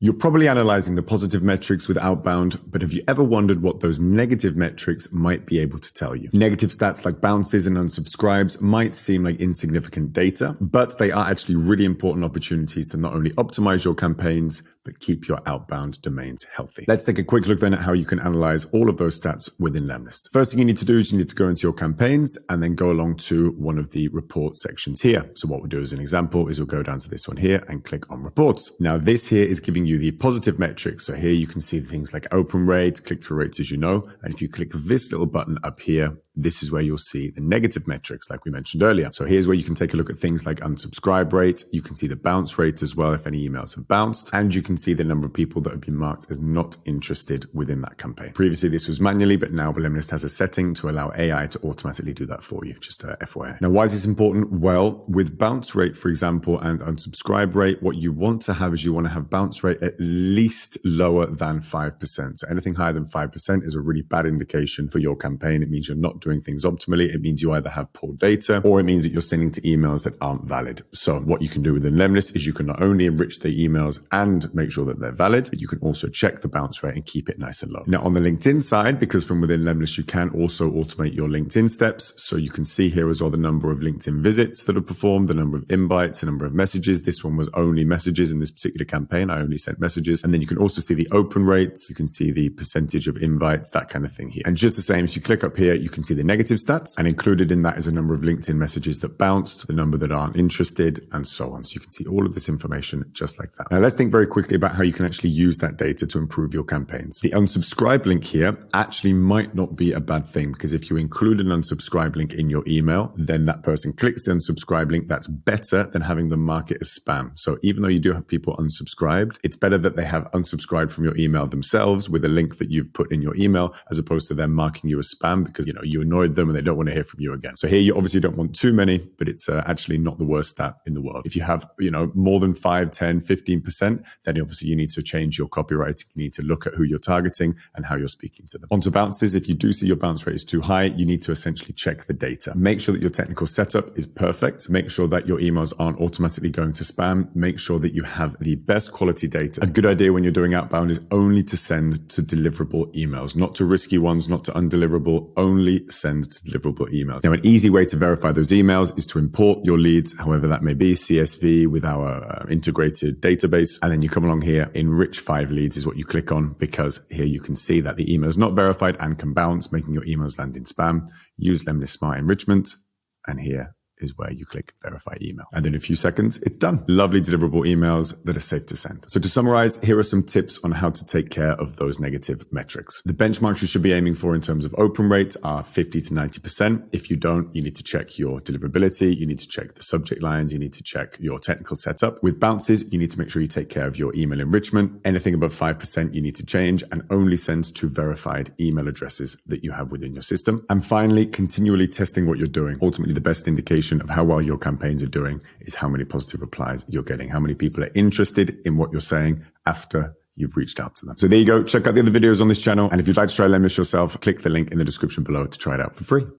You're probably analyzing the positive metrics with outbound, but have you ever wondered what those negative metrics might be able to tell you? Negative stats like bounces and unsubscribes might seem like insignificant data, but they are actually really important opportunities to not only optimize your campaigns, but keep your outbound domains healthy. Let's take a quick look then at how you can analyze all of those stats within lemlist. First thing you need to do is you need to go into your campaigns and then go along to one of the report sections here. So what we'll do as an example is we'll go down to this one here and click on reports. Now this here is giving you the positive metrics. So here you can see things like open rate, click-through rates, as you know. And if you click this little button up here, this is where you'll see the negative metrics like we mentioned earlier. So here's where you can take a look at things like unsubscribe rate. You can see the bounce rate as well if any emails have bounced, and you can see the number of people that have been marked as not interested within that campaign. Previously this was manually, but now lemlist has a setting to allow AI to automatically do that for you, just FYI. Now why is this important? Well, with bounce rate, for example, and unsubscribe rate, what you want to have is you want to have bounce rate at least lower than 5%. So anything higher than 5% is a really bad indication for your campaign. It means you're not doing things optimally. It means you either have poor data or it means that you're sending to emails that aren't valid. So what you can do within lemlist is you can not only enrich the emails and make sure that they're valid, but you can also check the bounce rate and keep it nice and low. Now on the LinkedIn side, because from within lemlist, you can also automate your LinkedIn steps. So you can see here as well the number of LinkedIn visits that are performed, the number of invites, the number of messages. This one was only messages in this particular campaign. I only sent messages. And then you can also see the open rates. You can see the percentage of invites, that kind of thing here. And just the same, if you click up here, you can see the negative stats, and included in that is a number of LinkedIn messages that bounced, the number that aren't interested, and so on. So you can see all of this information just like that. Now let's think very quickly about how you can actually use that data to improve your campaigns. The unsubscribe link here actually might not be a bad thing, because if you include an unsubscribe link in your email, then that person clicks the unsubscribe link. That's better than having them mark it as spam. So even though you do have people unsubscribed, it's better that they have unsubscribed from your email themselves with a link that you've put in your email, as opposed to them marking you as spam because you annoyed them and they don't want to hear from you again. So here you obviously don't want too many, but it's actually not the worst stat in the world. If you have more than 5, 10, 15%, then obviously you need to change your copywriting. You need to look at who you're targeting and how you're speaking to them. Onto bounces, if you do see your bounce rate is too high, you need to essentially check the data. Make sure that your technical setup is perfect. Make sure that your emails aren't automatically going to spam. Make sure that you have the best quality data. A good idea when you're doing outbound is only to send to deliverable emails, not to risky ones, not to undeliverable, only send to deliverable emails. Now, an easy way to verify those emails is to import your leads, however that may be, CSV with our integrated database. And then you come along here, enrich 5 leads is what you click on, because here you can see that the email is not verified and can bounce, making your emails land in spam. Use lemlist smart enrichment, and here is where you click verify email. And in a few seconds, it's done. Lovely deliverable emails that are safe to send. So to summarize, here are some tips on how to take care of those negative metrics. The benchmarks you should be aiming for in terms of open rates are 50 to 90%. If you don't, you need to check your deliverability. You need to check the subject lines. You need to check your technical setup. With bounces, you need to make sure you take care of your email enrichment. Anything above 5% you need to change and only send to verified email addresses that you have within your system. And finally, continually testing what you're doing. Ultimately, the best indication of how well your campaigns are doing is how many positive replies you're getting, how many people are interested in what you're saying after you've reached out to them. So there you go. Check out the other videos on this channel. And if you'd like to try lemlist yourself, click the link in the description below to try it out for free.